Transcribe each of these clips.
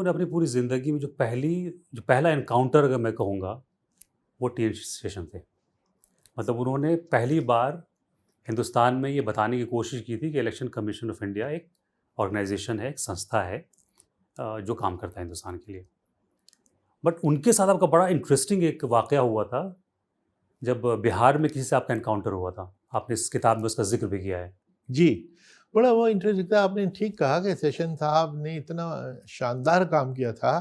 ने अपनी पूरी ज़िंदगी में जो पहला एनकाउंटर अगर मैं कहूँगा, वो टीएन शेषन थे। मतलब उन्होंने पहली बार हिंदुस्तान में ये बताने की कोशिश की थी कि इलेक्शन कमीशन ऑफ इंडिया एक ऑर्गेनाइजेशन है, एक संस्था है जो काम करता है हिंदुस्तान के लिए। बट उनके साथ आपका बड़ा इंटरेस्टिंग एक वाक़या हुआ था, जब बिहार में किसी से आपका एनकाउंटर हुआ था। आपने इस किताब में उसका ज़िक्र भी किया है। जी, बड़ा वो इंटरेस्टिंग था। आपने ठीक कहा कि सेशन साहब ने इतना शानदार काम किया था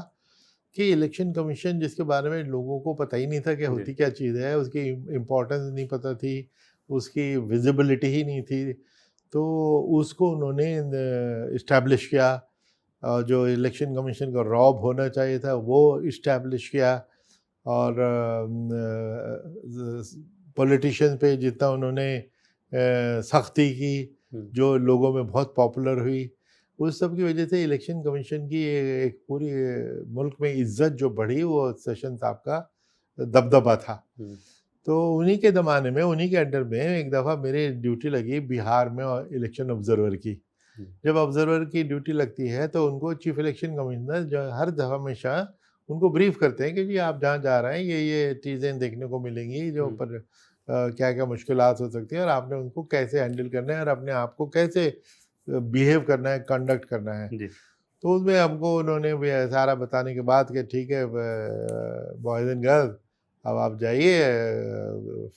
कि इलेक्शन कमीशन, जिसके बारे में लोगों को पता ही नहीं था कि जी। होती क्या चीज़ है, उसकी इम्पोर्टेंस नहीं पता थी, उसकी विजिबिलिटी ही नहीं थी, तो उसको उन्होंने इस्टेब्लिश किया। जो इलेक्शन कमीशन का रॉब होना चाहिए था वो इस्टेब्लिश किया, और पॉलिटिशियन पे जितना उन्होंने सख्ती की, जो लोगों में बहुत पॉपुलर हुई, उस सब की वजह से इलेक्शन कमीशन की एक पूरी मुल्क में इज्जत जो बढ़ी, वो सेशन साहब का दबदबा था। तो उन्हीं के ज़माने में, उन्हीं के अंडर में एक दफ़ा मेरी ड्यूटी लगी बिहार में इलेक्शन ऑब्जर्वर की। जब ऑब्जर्वर की ड्यूटी लगती है तो उनको चीफ इलेक्शन कमिश्नर जो हर दफ़ा हमेशा उनको ब्रीफ करते हैं कि जी आप जहाँ जा रहे हैं ये चीज़ें देखने को मिलेंगी, जो पर क्या क्या मुश्किलात हो सकती है, और आपने उनको कैसे हैंडल करना है और अपने आप को कैसे बिहेव करना है, कंडक्ट करना है। जी। तो उसमें हमको उन्होंने भी सारा बताने के बाद कि ठीक है बॉयज़ एंड गर्ल्स, अब आप जाइए,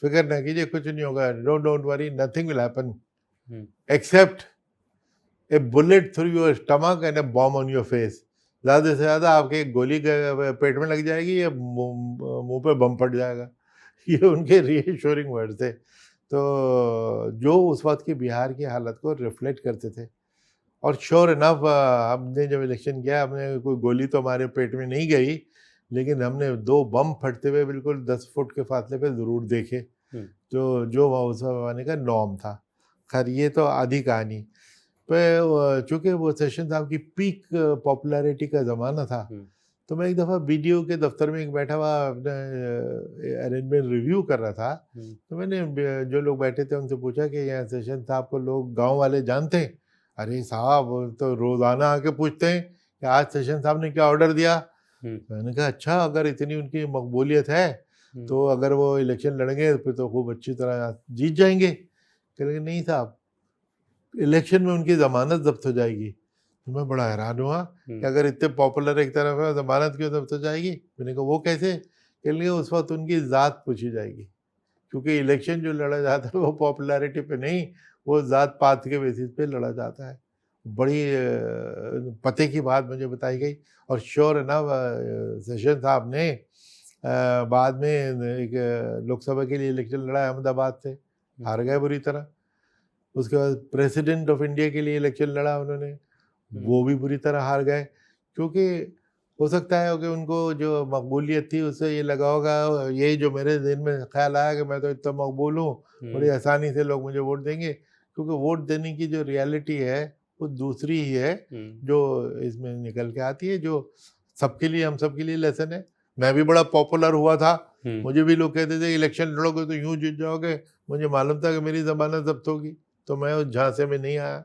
फिक्र ना कीजिए, कुछ नहीं होगा, don't worry, nothing will happen except a bullet through your stomach and a bomb on your face. ज़्यादा से ज़्यादा आपके एक गोली पेट में लग जाएगी या मुंह पे बम फट जाएगा। ये उनके रीएश्योरिंग वर्ड थे, तो जो उस वक्त की बिहार की हालत को रिफ्लेक्ट करते थे। और श्योर इनफ हमने जब इलेक्शन किया, हमने कोई गोली तो हमारे पेट में नहीं गई, लेकिन हमने 2 बम फटते हुए बिल्कुल 10 फुट के फासले पे ज़रूर देखे, तो जो उस ज़माने का नॉर्म था। खैर ये तो आधी कहानी। पे चूँकि वो सेशन साहब की पीक पॉपुलैरिटी का ज़माना था, तो मैं एक दफ़ा बीडीओ के दफ्तर में बैठा हुआ अपने अरेंजमेंट रिव्यू कर रहा था, तो मैंने जो लोग बैठे थे उनसे पूछा कि यहाँ सेशन साहब को लोग गांव वाले जानते हैं? अरे साहब, वो तो रोज़ाना आके पूछते हैं कि आज सेशन साहब ने क्या ऑर्डर दिया। मैंने कहा अच्छा, अगर इतनी उनकी मकबूलियत है तो अगर वो इलेक्शन लड़ेंगे फिर तो खूब अच्छी तरह जीत जाएंगे। कह रहे नहीं साहब, इलेक्शन में उनकी ज़मानत जब्त हो जाएगी। तो मैं बड़ा हैरान हुआ कि अगर इतने पॉपुलर एक तरफ है, ज़मानत क्यों जब्त हो जाएगी? मैंने कहा वो कैसे? कह लिए उस वक्त उनकी ज़ात पूछी जाएगी, क्योंकि इलेक्शन जो लड़ा जाता है वो पॉपुलैरिटी पे नहीं, वो ज़ात पात के बेसिस पे लड़ा जाता है। बड़ी पते की बात मुझे बताई गई, और श्योर इनफ सेशन साहब ने बाद में एक लोकसभा के लिए इलेक्शन लड़ा अहमदाबाद से, हार गए बुरी तरह। उसके बाद प्रेसिडेंट ऑफ इंडिया के लिए इलेक्शन लड़ा उन्होंने, वो भी बुरी तरह हार गए, क्योंकि हो सकता है कि उनको जो मकबूलियत थी उससे ये लगा होगा, यही जो मेरे दिल में ख्याल आया कि मैं तो इतना मकबूल हूँ, बड़ी आसानी से लोग मुझे वोट देंगे, क्योंकि वोट देने की जो रियलिटी है वो दूसरी ही है जो इसमें निकल के आती है, जो सबके लिए, हम सबके लिए लेसन है। मैं भी बड़ा पॉपुलर हुआ था, मुझे भी लोग कहते थे इलेक्शन लड़ोगे तो यूं जीत जाओगे, मुझे मालूम था कि मेरी ज़मानत जब्त होगी, तो मैं उस झांसे में नहीं आया।